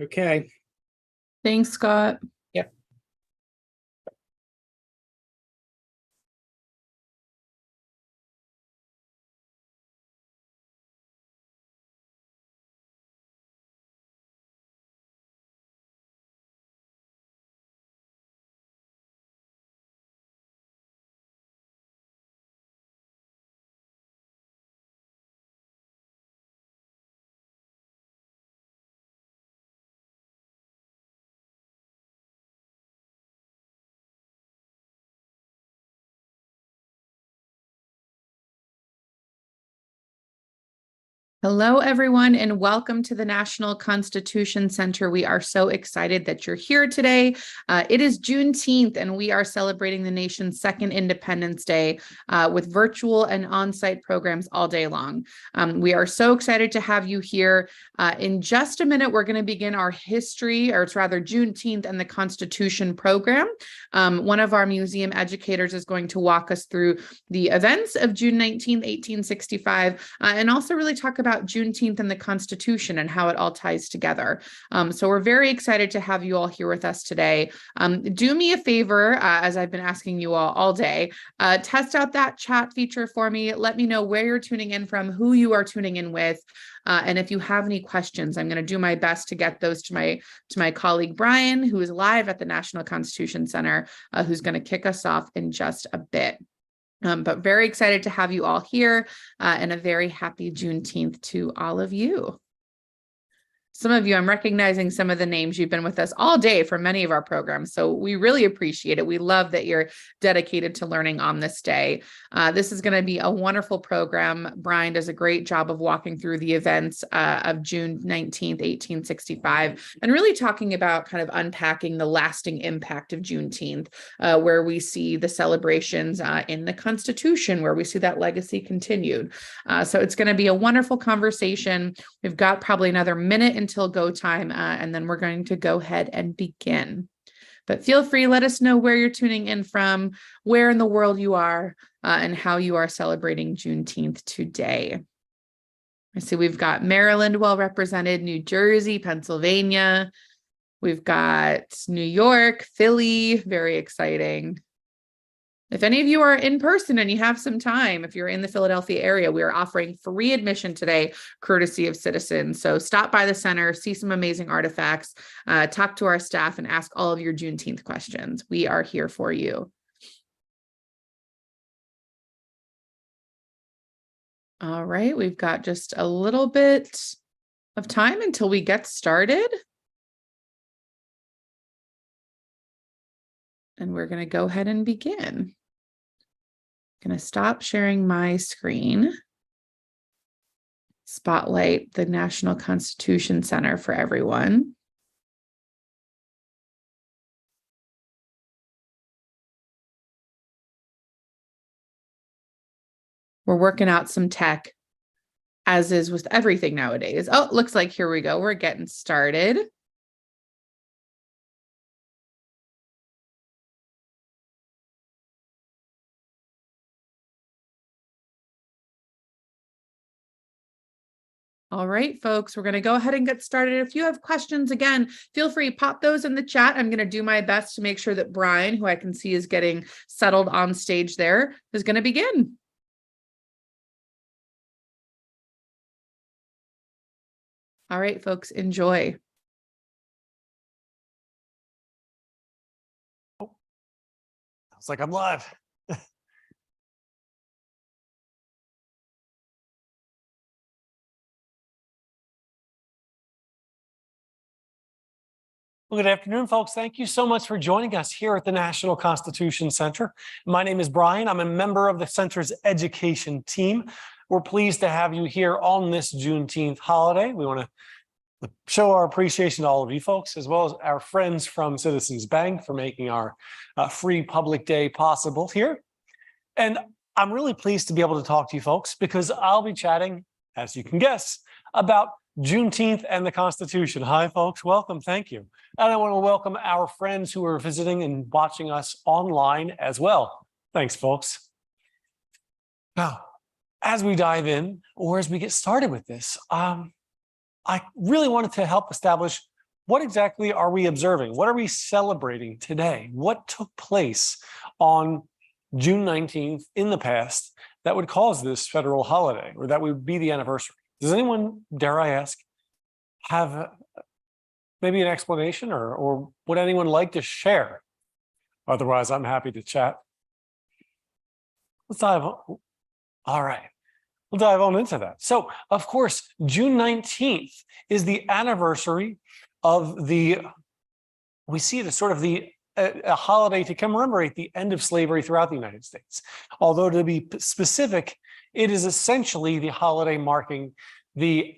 Okay. Thanks, Scott. Yep. Hello, everyone, and welcome to the National Constitution Center. We are so excited that you're here today. It is Juneteenth, and we are celebrating the nation's second Independence Day with virtual and on-site programs all day long. We are so excited to have you here. In just a minute, we're going to begin our history, or it's rather Juneteenth and the Constitution program. One of our museum educators is going to walk us through the events of June 19th, 1865, and also really talk about Juneteenth and the Constitution and how it all ties together. So we're very excited to have you all here with us today. Do me a favor, as I've been asking you all day, test out that chat feature for me. Let me know where you're tuning in from, who you are tuning in with. And if you have any questions, I'm going to do my best to get those to my colleague, Brian, who is live at the National Constitution Center, who's going to kick us off in just a bit. But very excited to have you all here, and a very happy Juneteenth to all of you. Some of you, I'm recognizing some of the names. You've been with us all day for many of our programs, so we really appreciate it. We love that you're dedicated to learning on this day. This is going to be a wonderful program. Brian does a great job of walking through the events of June 19th, 1865, and really talking about kind of unpacking the lasting impact of Juneteenth, where we see the celebrations in the Constitution, where we see that legacy continued. So it's going to be a wonderful conversation. We've got probably another minute until go time, and then we're going to go ahead and begin. But feel free, let us know where you're tuning in from, where in the world you are, and how you are celebrating Juneteenth today. I see we've got Maryland well represented, New Jersey, Pennsylvania. We've got New York, Philly, very exciting. If any of you are in person and you have some time, if you're in the Philadelphia area, we are offering free admission today, courtesy of citizens. So stop by the center, see some amazing artifacts, talk to our staff, and ask all of your Juneteenth questions. We are here for you. All right, we've got just a little bit of time until we get started. And we're going to go ahead and begin. I'm going to stop sharing my screen. Spotlight the National Constitution Center for everyone. We're working out some tech, as is with everything nowadays. Oh, looks like here we go. We're getting started. All right, folks, we're going to go ahead and get started. If you have questions, again, feel free, pop those in the chat. I'm going to do my best to make sure that Brian, who I can see is getting settled on stage there, is going to begin. All right, folks, enjoy. It's like I'm live. Well, good afternoon, folks. Thank you so much for joining us here at the National Constitution Center. My name is Brian. I'm a member of the center's education team. We're pleased to have you here on this Juneteenth holiday. We want to show our appreciation to all of you folks, as well as our friends from Citizens Bank for making our free public day possible here. And I'm really pleased to be able to talk to you folks because I'll be chatting, as you can guess, about Juneteenth and the Constitution. Hi, folks. Welcome. Thank you. And I want to welcome our friends who are visiting and watching us online as well. Thanks, folks. Now, as we dive in, or as we get started with this, I really wanted to help establish what exactly are we observing? What are we celebrating today? What took place on June 19th in the past that would cause this federal holiday, or that would be the anniversary? Does anyone, dare I ask, have maybe an explanation, or would anyone like to share? Otherwise, I'm happy to chat. Let's dive on. All right. We'll dive on into that. So, of course, June 19th is the anniversary of we see it as sort of a holiday to commemorate the end of slavery throughout the United States. Although, to be specific, it is essentially the holiday marking the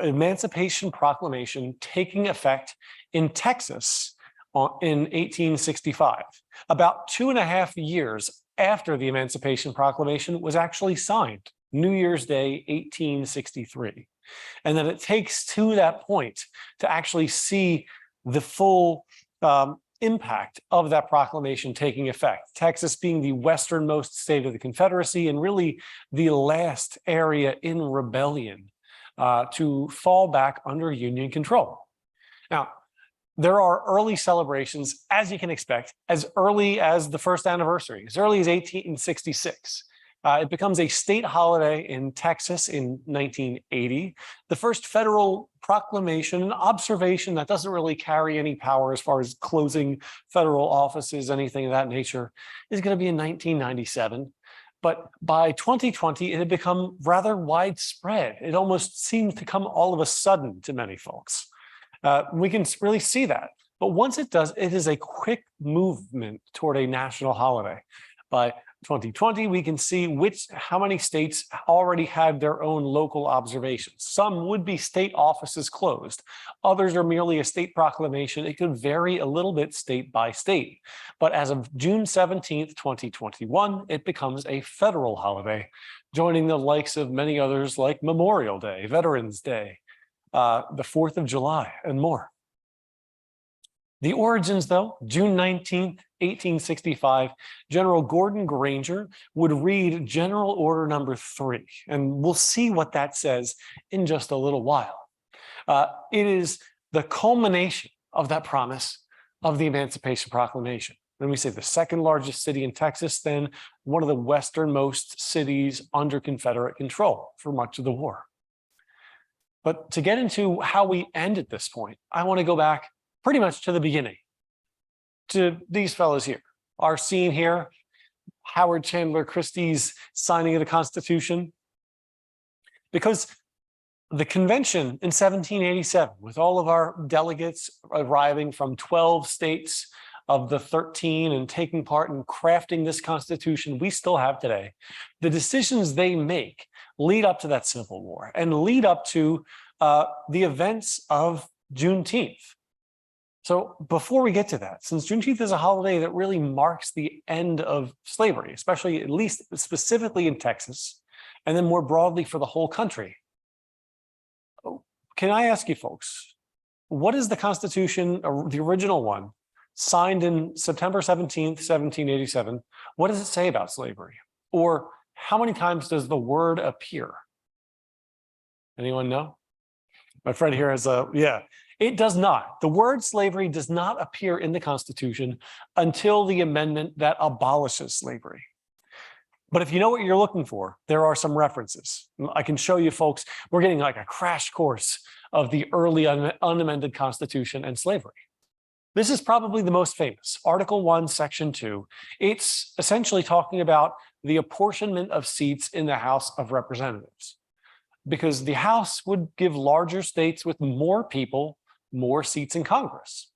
Emancipation Proclamation taking effect in Texas in 1865, about 2.5 years after the Emancipation Proclamation was actually signed, New Year's Day, 1863. And then it takes to that point to actually see the full impact of that proclamation taking effect. Texas being the westernmost state of the Confederacy and really the last area in rebellion to fall back under Union control. Now, there are early celebrations, as you can expect, as early as the first anniversary, as early as 1866. It becomes a state holiday in Texas in 1980. The first federal proclamation, an observation that doesn't really carry any power as far as closing federal offices, anything of that nature, is going to be in 1997. But by 2020, it had become rather widespread. It almost seemed to come all of a sudden to many folks. We can really see that. But once it does, it is a quick movement toward a national holiday. By 2020, we can see how many states already had their own local observations. Some would be state offices closed. Others are merely a state proclamation. It could vary a little bit state by state. But as of June 17th, 2021, it becomes a federal holiday, joining the likes of many others like Memorial Day, Veterans Day, the 4th of July, and more. The origins, though, June 19th, 1865, General Gordon Granger would read General Order Number 3, and we'll see what that says in just a little while. It is the culmination of that promise of the Emancipation Proclamation. When we say the second largest city in Texas, then one of the westernmost cities under Confederate control for much of the war. But to get into how we end at this point, I want to go back pretty much to the beginning, to these fellows here. Our scene here, Howard Chandler Christie's signing of the Constitution. Because the convention in 1787, with all of our delegates arriving from 12 states of the 13 and taking part in crafting this Constitution we still have today, the decisions they make lead up to that Civil War and lead up to the events of Juneteenth. So before we get to that, since Juneteenth is a holiday that really marks the end of slavery, especially at least specifically in Texas, and then more broadly for the whole country, can I ask you folks, what is the Constitution, the original one, signed in September 17th, 1787, what does it say about slavery? Or how many times does the word appear? Anyone know? My friend here has it does not. The word slavery does not appear in the Constitution until the amendment that abolishes slavery. But if you know what you're looking for, there are some references. I can show you folks, we're getting like a crash course of the early unamended Constitution and slavery. This is probably the most famous, Article 1, Section 2. It's essentially talking about the apportionment of seats in the House of Representatives, because the House would give larger states with more people more seats in Congress,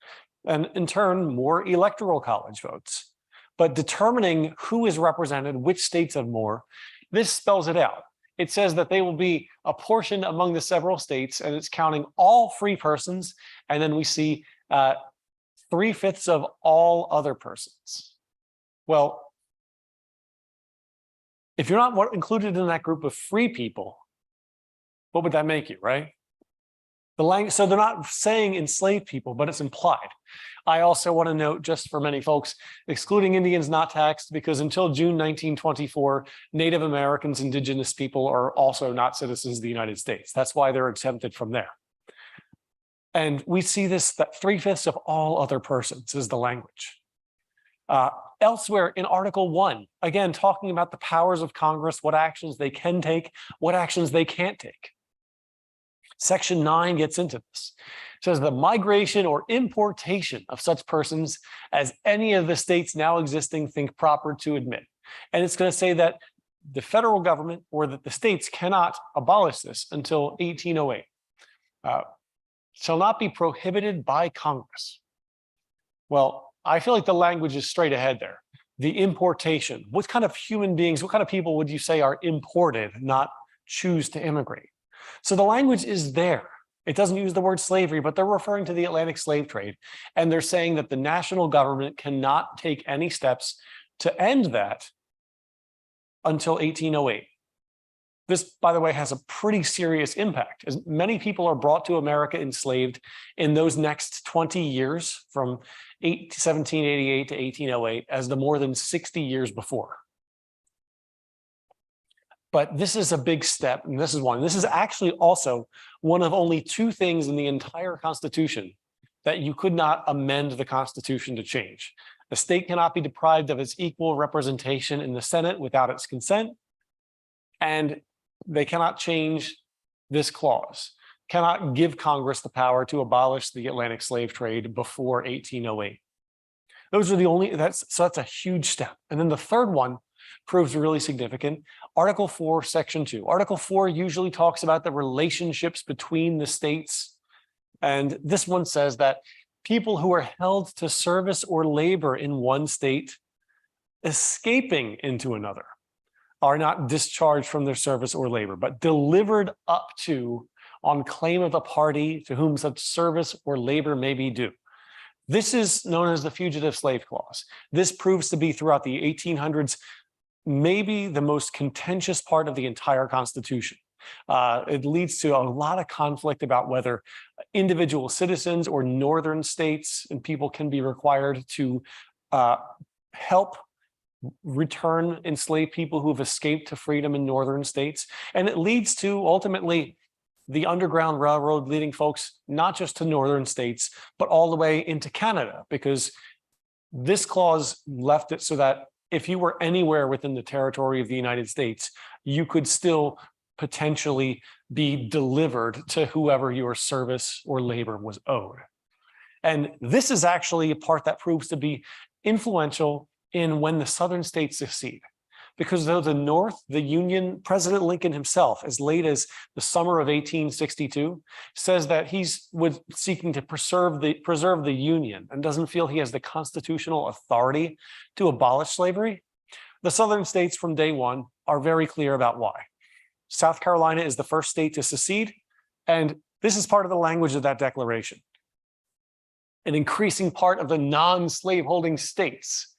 and in turn, more electoral college votes. But determining who is represented, which states have more, this spells it out. It says that they will be apportioned among the several states, and it's counting all free persons, and then we see 3/5 of all other persons. Well, if you're not included in that group of free people, what would that make you, right? So they're not saying enslaved people, but it's implied. I also want to note, just for many folks, excluding Indians not taxed, because until June 1924, Native Americans, indigenous people are also not citizens of the United States. That's why they're exempted from there. And we see this, that 3/5 of all other persons is the language. Elsewhere in Article 1, again, talking about the powers of Congress, what actions they can take, what actions they can't take. Section 9 gets into this. It says the migration or importation of such persons as any of the states now existing think proper to admit. And it's going to say that the federal government or that the states cannot abolish this until 1808. Shall not be prohibited by Congress. Well, I feel like the language is straight ahead there. The importation, what kind of human beings, what kind of people would you say are imported, not choose to immigrate? So the language is there. It doesn't use the word slavery, but they're referring to the Atlantic slave trade. And they're saying that the national government cannot take any steps to end that until 1808. This, by the way, has a pretty serious impact, as many people are brought to America enslaved in those next 20 years from 1788 to 1808 as the more than 60 years before. But this is a big step, and this is one. This is actually also one of only 2 things in the entire Constitution that you could not amend the Constitution to change. The state cannot be deprived of its equal representation in the Senate without its consent, and they cannot change this clause, cannot give Congress the power to abolish the Atlantic slave trade before 1808. Those are the only, so that's a huge step. And then the third one proves really significant. Article 4, Section 2. Article 4 usually talks about the relationships between the states. And this one says that people who are held to service or labor in one state, escaping into another, are not discharged from their service or labor, but delivered up to on claim of the party to whom such service or labor may be due. This is known as the Fugitive Slave Clause. This proves to be throughout the 1800s, maybe the most contentious part of the entire Constitution. It leads to a lot of conflict about whether individual citizens or northern states and people can be required to help return enslaved people who have escaped to freedom in northern states. And it leads to ultimately the Underground Railroad leading folks not just to northern states, but all the way into Canada, because this clause left it so that if you were anywhere within the territory of the United States, you could still potentially be delivered to whoever your service or labor was owed. And this is actually a part that proves to be influential in when the southern states secede. Because though the North, the Union, President Lincoln himself, as late as the summer of 1862, says that he's seeking to preserve the Union and doesn't feel he has the constitutional authority to abolish slavery, the southern states from day one are very clear about why. South Carolina is the first state to secede, and this is part of the language of that declaration. An increasing part of the non-slaveholding states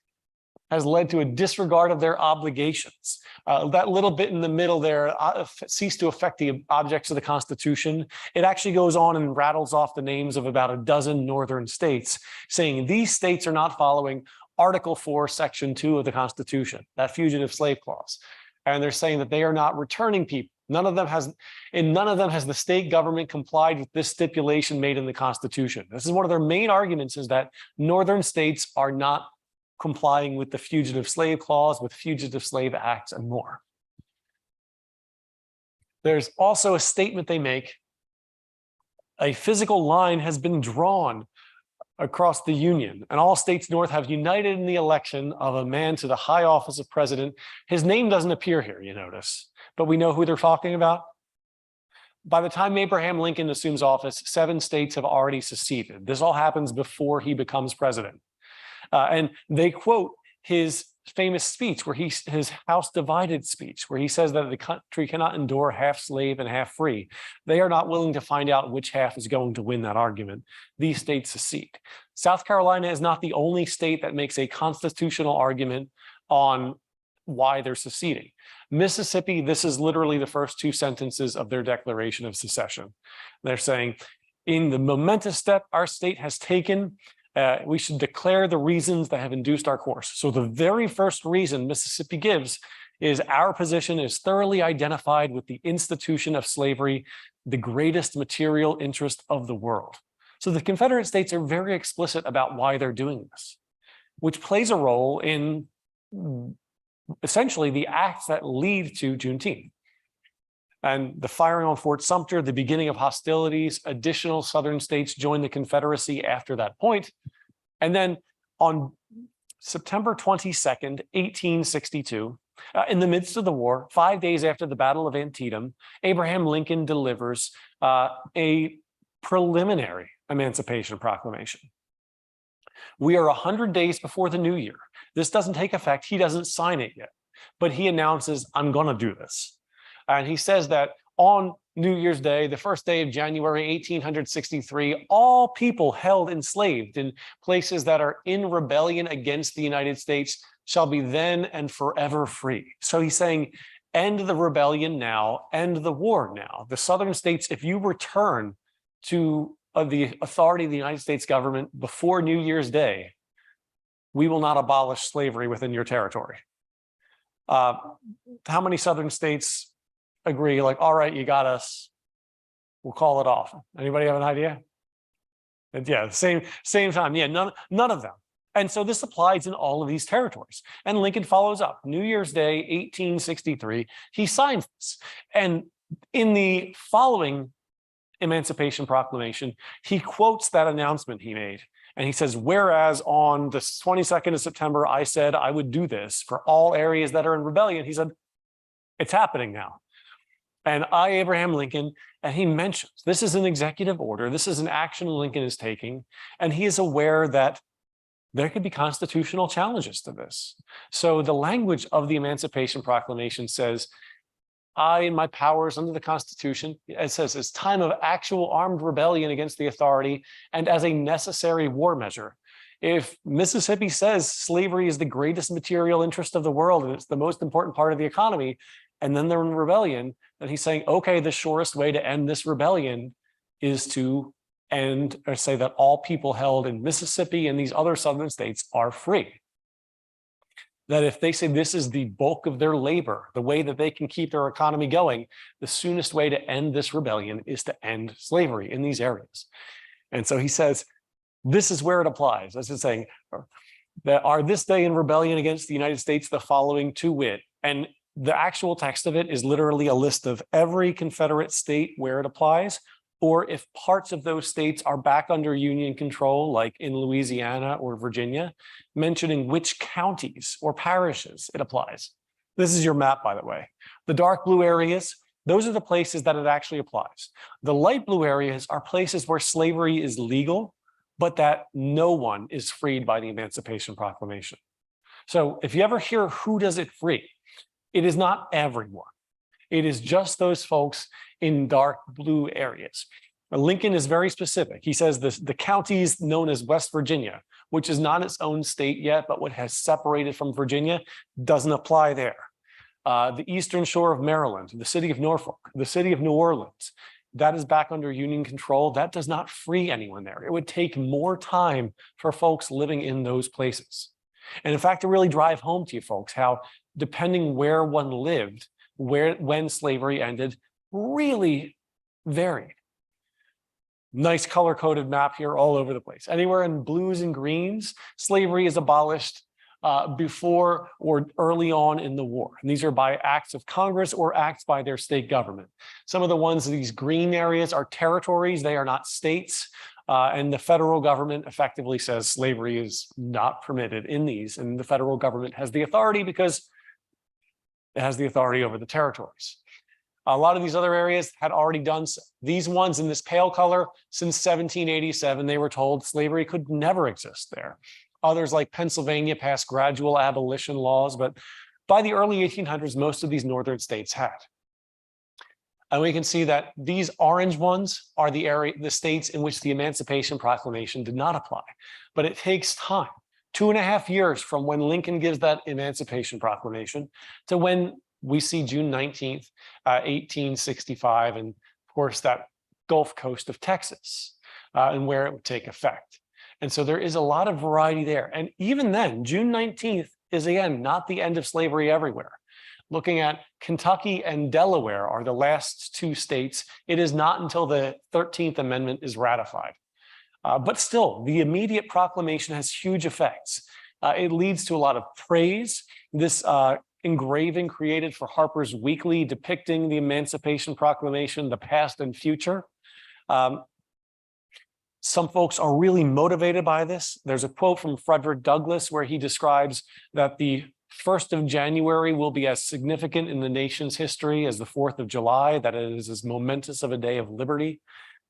has led to a disregard of their obligations. That little bit in the middle there, cease to affect the objects of the Constitution. It actually goes on and rattles off the names of about a dozen northern states, saying these states are not following Article 4, Section 2 of the Constitution, that Fugitive Slave Clause. And they're saying that they are not returning people. None of them has the state government complied with this stipulation made in the Constitution. This is one of their main arguments, is that northern states are not complying with the Fugitive Slave Clause, with Fugitive Slave Acts, and more. There's also a statement they make. A physical line has been drawn across the Union, and all states north have united in the election of a man to the high office of president. His name doesn't appear here, you notice, but we know who they're talking about. By the time Abraham Lincoln assumes office, 7 states have already seceded. This all happens before he becomes president. And they quote his famous speech, his House Divided speech, where he says that the country cannot endure half slave and half free. They are not willing to find out which half is going to win that argument. These states secede. South Carolina is not the only state that makes a constitutional argument on why they're seceding. Mississippi, this is literally the first 2 sentences of their Declaration of Secession. They're saying, in the momentous step our state has taken, we should declare the reasons that have induced our course. So the very first reason Mississippi gives is our position is thoroughly identified with the institution of slavery, the greatest material interest of the world. So the Confederate States are very explicit about why they're doing this, which plays a role in essentially the acts that lead to Juneteenth. And the firing on Fort Sumter, the beginning of hostilities, additional Southern states joined the Confederacy after that point. And then on September 22nd, 1862, in the midst of the war, 5 days after the Battle of Antietam, Abraham Lincoln delivers a preliminary Emancipation Proclamation. We are 100 days before the new year. This doesn't take effect. He doesn't sign it yet, but he announces, I'm going to do this. And he says that on New Year's Day, the first day of January, 1863, all people held enslaved in places that are in rebellion against the United States shall be then and forever free. So he's saying, end the rebellion now, end the war now. The Southern states, if you return to the authority of the United States government before New Year's Day, we will not abolish slavery within your territory. How many Southern states agree, like, all right, you got us, we'll call it off? Anybody have an idea? And yeah, same time. Yeah, none of them. And so this applies in all of these territories. And Lincoln follows up. New Year's Day, 1863, he signs this. And in the following Emancipation Proclamation, he quotes that announcement he made. And he says, whereas on the 22nd of September, I said I would do this for all areas that are in rebellion. He said, it's happening now. And I, Abraham Lincoln, and he mentions this is an executive order. This is an action Lincoln is taking. And he is aware that there could be constitutional challenges to this. So the language of the Emancipation Proclamation says, I, in my powers under the Constitution, it says it's time of actual armed rebellion against the authority and as a necessary war measure. If Mississippi says slavery is the greatest material interest of the world and it's the most important part of the economy, and then they're in rebellion, then he's saying, okay, the surest way to end this rebellion is to end or say that all people held in Mississippi and these other Southern states are free. That if they say this is the bulk of their labor, the way that they can keep their economy going, the soonest way to end this rebellion is to end slavery in these areas. And so he says, this is where it applies. That's just saying that are this day in rebellion against the United States the following to wit. And the actual text of it is literally a list of every Confederate state where it applies, or if parts of those states are back under Union control, like in Louisiana or Virginia, mentioning which counties or parishes it applies. This is your map, by the way. The dark blue areas, those are the places that it actually applies. The light blue areas are places where slavery is legal, but that no one is freed by the Emancipation Proclamation. So if you ever hear who does it free, it is not everyone. It is just those folks in dark blue areas. Lincoln is very specific. He says the counties known as West Virginia, which is not its own state yet, but what has separated from Virginia, doesn't apply there. The eastern shore of Maryland, the city of Norfolk, the city of New Orleans, that is back under Union control. That does not free anyone there. It would take more time for folks living in those places. And in fact, to really drive home to you folks how depending where one lived, when slavery ended, really varied. Nice color-coded map here all over the place. Anywhere in blues and greens, slavery is abolished before or early on in the war. And these are by acts of Congress or acts by their state government. Some of the ones, these green areas are territories, they are not states. And the federal government effectively says slavery is not permitted in these. And the federal government has the authority because it has the authority over the territories. A lot of these other areas had already done so. These ones in this pale color, since 1787, they were told slavery could never exist there. Others like Pennsylvania passed gradual abolition laws, but by the early 1800s, most of these northern states had. And we can see that these orange ones are the states in which the Emancipation Proclamation did not apply. But it takes time. 2.5 years from when Lincoln gives that Emancipation Proclamation to when we see June 19th, 1865, and of course that Gulf Coast of Texas and where it would take effect. And so there is a lot of variety there. And even then, June 19th is again, not the end of slavery everywhere. Looking at Kentucky and Delaware are the last two states. It is not until the 13th Amendment is ratified. But still, the immediate proclamation has huge effects. It leads to a lot of praise. This engraving created for Harper's Weekly depicting the Emancipation Proclamation, the past and future. Some folks are really motivated by this. There's a quote from Frederick Douglass where he describes that the 1st of January will be as significant in the nation's history as the 4th of July, that it is as momentous of a day of liberty.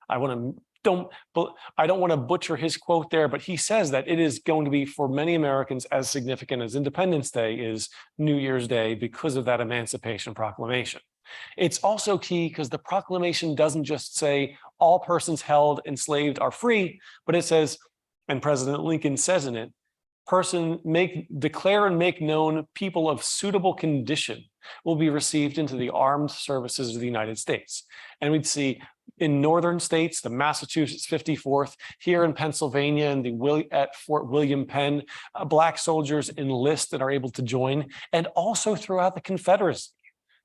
I don't want to butcher his quote there, but he says that it is going to be for many Americans as significant as Independence Day is New Year's Day because of that Emancipation Proclamation. It's also key because the proclamation doesn't just say all persons held enslaved are free, but it says, and President Lincoln says in it, declare and make known people of suitable condition will be received into the armed services of the United States. And we'd see in northern states, the Massachusetts 54th, here in Pennsylvania and at Fort William Penn, Black soldiers enlist and are able to join, and also throughout the Confederacy.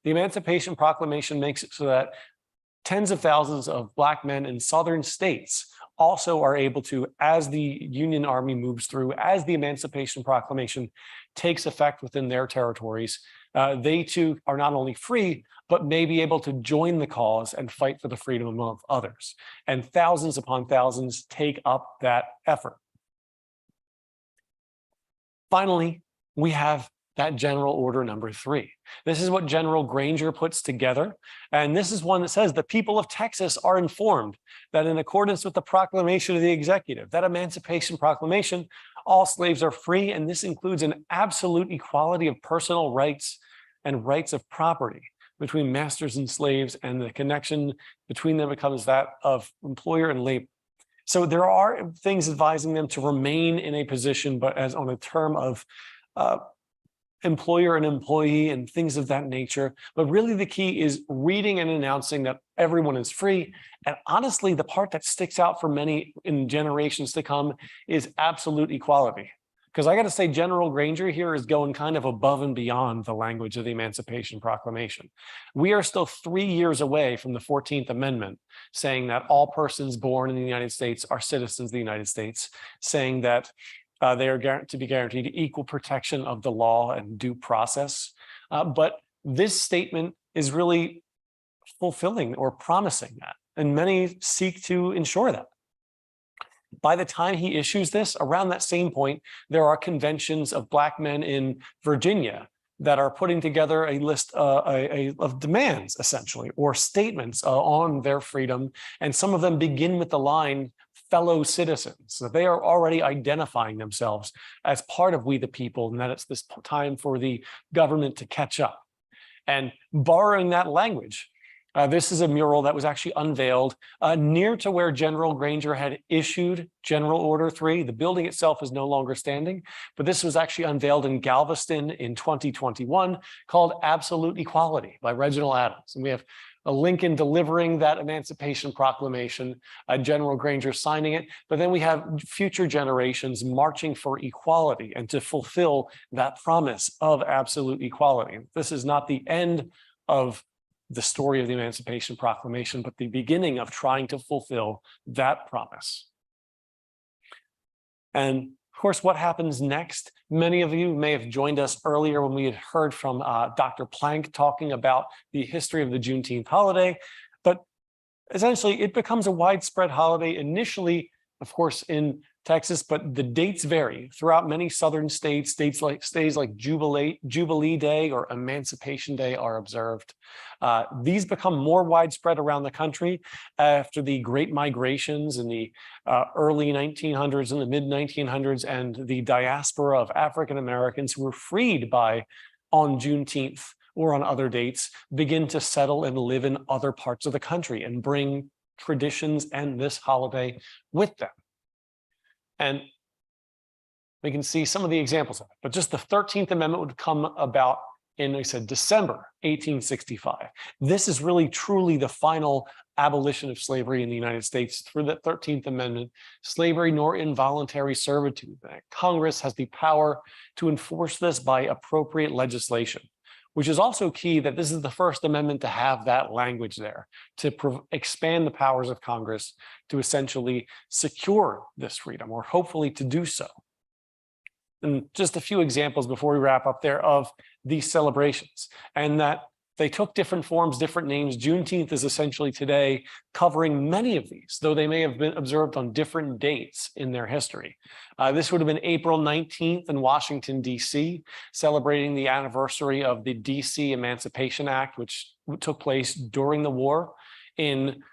The Emancipation Proclamation makes it so that tens of thousands of Black men in southern states also are able to, as the Union Army moves through, as the Emancipation Proclamation takes effect within their territories, they too are not only free, but may be able to join the cause and fight for the freedom of others. And thousands upon thousands take up that effort. Finally, we have that General Order number 3. This is what General Granger puts together. And this is one that says the people of Texas are informed that in accordance with the proclamation of the executive, that Emancipation Proclamation, all slaves are free, and this includes an absolute equality of personal rights and rights of property between masters and slaves, and the connection between them becomes that of employer and labor. So there are things advising them to remain in a position, but as on a term of employer and employee and things of that nature. But really the key is reading and announcing that everyone is free. And honestly, the part that sticks out for many in generations to come is absolute equality. Because I got to say, General Granger here is going kind of above and beyond the language of the Emancipation Proclamation. We are still 3 years away from the 14th Amendment, saying that all persons born in the United States are citizens of the United States, saying that they are to be guaranteed equal protection of the law and due process. But this statement is really fulfilling or promising that, and many seek to ensure that. By the time he issues this, around that same point, there are conventions of Black men in Virginia that are putting together a list of demands, essentially, or statements on their freedom. And some of them begin with the line, fellow citizens. So they are already identifying themselves as part of we the people, and that it's this time for the government to catch up. And borrowing that language, this is a mural that was actually unveiled near to where General Granger had issued General Order 3. The building itself is no longer standing, but this was actually unveiled in Galveston in 2021, called Absolute Equality by Reginald Adams. And we have a Lincoln delivering that Emancipation Proclamation, General Granger signing it, but then we have future generations marching for equality and to fulfill that promise of absolute equality. This is not the end of the story of the Emancipation Proclamation, but the beginning of trying to fulfill that promise. And of course, what happens next? Many of you may have joined us earlier when we had heard from Dr. Plank talking about the history of the Juneteenth holiday, but essentially it becomes a widespread holiday initially, of course, in Texas, but the dates vary throughout many southern states. Days like Jubilee Day or Emancipation Day are observed. These become more widespread around the country after the Great Migrations in the early 1900s and the mid 1900s, and the diaspora of African Americans who were freed on Juneteenth or on other dates begin to settle and live in other parts of the country and bring traditions and this holiday with them. And we can see some of the examples of it, but just the 13th Amendment would come about in, we said, December 1865. This is really truly the final abolition of slavery in the United States through the 13th Amendment. Slavery nor involuntary servitude. Congress has the power to enforce this by appropriate legislation. which is also key that this is the first amendment to have that language there, to expand the powers of Congress to essentially secure this freedom, or hopefully to do so. And just a few examples before we wrap up there of these celebrations, and that they took different forms, different names. Juneteenth is essentially today covering many of these, though they may have been observed on different dates in their history. This would have been April 19th in Washington, D.C., celebrating the anniversary of the D.C. Emancipation Act, which took place during the war in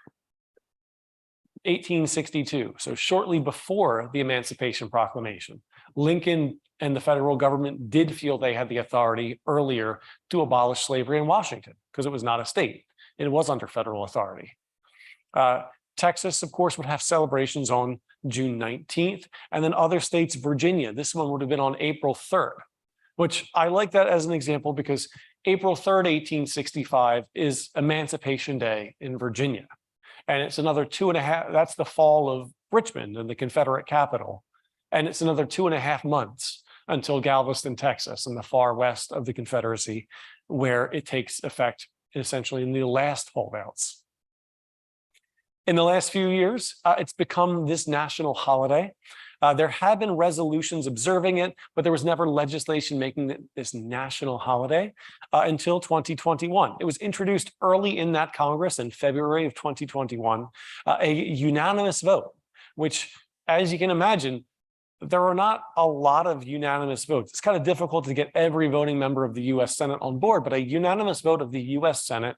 1862, so shortly before the Emancipation Proclamation. Lincoln and the federal government did feel they had the authority earlier to abolish slavery in Washington because it was not a state. It was under federal authority. Texas, of course, would have celebrations on June 19th, and then other states, Virginia, this one would have been on April 3rd, which I like that as an example because April 3rd, 1865 is Emancipation Day in Virginia. And it's another 2.5, that's the fall of Richmond and the Confederate capital. And it's another 2.5 months until Galveston, Texas, in the far west of the Confederacy, where it takes effect essentially in the last holdouts. In the last few years, it's become this national holiday. There have been resolutions observing it, but there was never legislation making it this national holiday until 2021. It was introduced early in that Congress in February of 2021, a unanimous vote, which, as you can imagine, there are not a lot of unanimous votes. It's kind of difficult to get every voting member of the U.S. Senate on board, but a unanimous vote of the U.S. Senate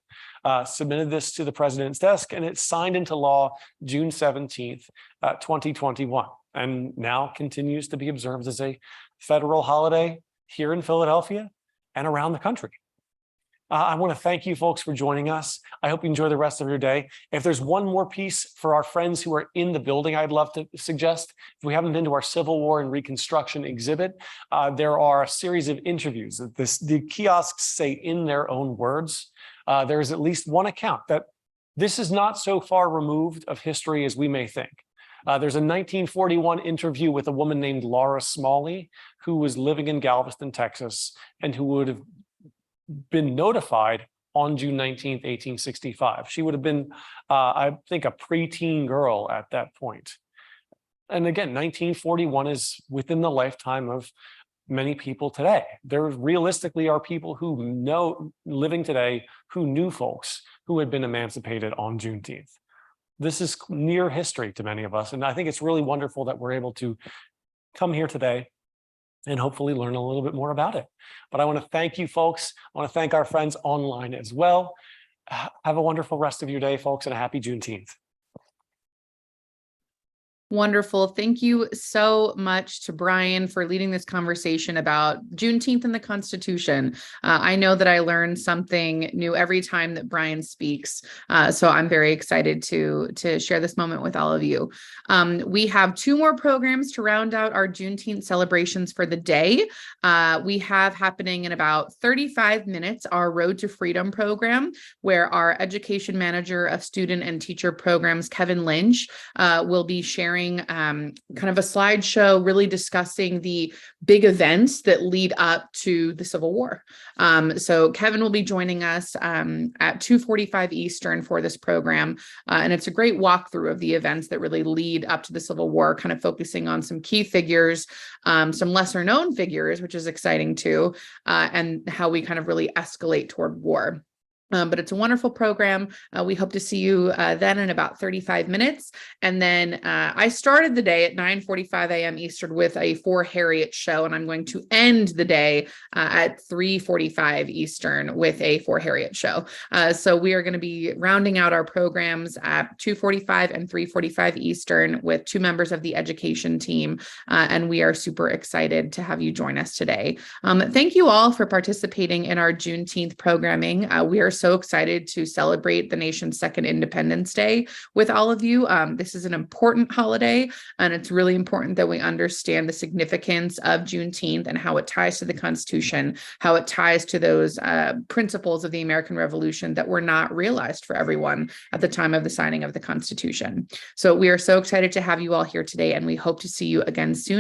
submitted this to the president's desk, and it's signed into law June 17th, 2021, and now continues to be observed as a federal holiday here in Philadelphia and around the country. I want to thank you folks for joining us. I hope you enjoy the rest of your day. If there's one more piece for our friends who are in the building, I'd love to suggest, if we haven't been to our Civil War and Reconstruction exhibit, there are a series of interviews. The kiosks say in their own words. There's at least one account that this is not so far removed of history as we may think. There's a 1941 interview with a woman named Laura Smalley, who was living in Galveston, Texas, and who would have been notified on June 19th, 1865. She would have been, I think, a preteen girl at that point. And again, 1941 is within the lifetime of many people today. There realistically are people who know, living today, who knew folks who had been emancipated on Juneteenth. This is near history to many of us, and I think it's really wonderful that we're able to come here today and hopefully learn a little bit more about it. But I want to thank you folks. I want to thank our friends online as well. Have a wonderful rest of your day, folks, and a happy Juneteenth. Wonderful. Thank you so much to Brian for leading this conversation about Juneteenth and the Constitution. I know that I learn something new every time that Brian speaks. So I'm very excited to share this moment with all of you. We have 2 more programs to round out our Juneteenth celebrations for the day. We have happening in about 35 minutes, our Road to Freedom program, where our education manager of student and teacher programs, Kevin Lynch, will be sharing kind of a slideshow really discussing the big events that lead up to the Civil War. So Kevin will be joining us at 2:45 Eastern for this program. And it's a great walkthrough of the events that really lead up to the Civil War, kind of focusing on some key figures, some lesser known figures, which is exciting too, and how we kind of really escalate toward war. But it's a wonderful program. We hope to see you then in about 35 minutes. And then I started the day at 9:45 a.m. Eastern with a For Harriet show, and I'm going to end the day at 3:45 Eastern with a For Harriet show. So we are going to be rounding out our programs at 2:45 and 3:45 Eastern with 2 members of the education team. And we are super excited to have you join us today. Thank you all for participating in our Juneteenth programming. We are so excited to celebrate the nation's second Independence Day with all of you. This is an important holiday, and it's really important that we understand the significance of Juneteenth and how it ties to the Constitution, how it ties to those principles of the American Revolution that were not realized for everyone at the time of the signing of the Constitution. So we are so excited to have you all here today, and we hope to see you again soon.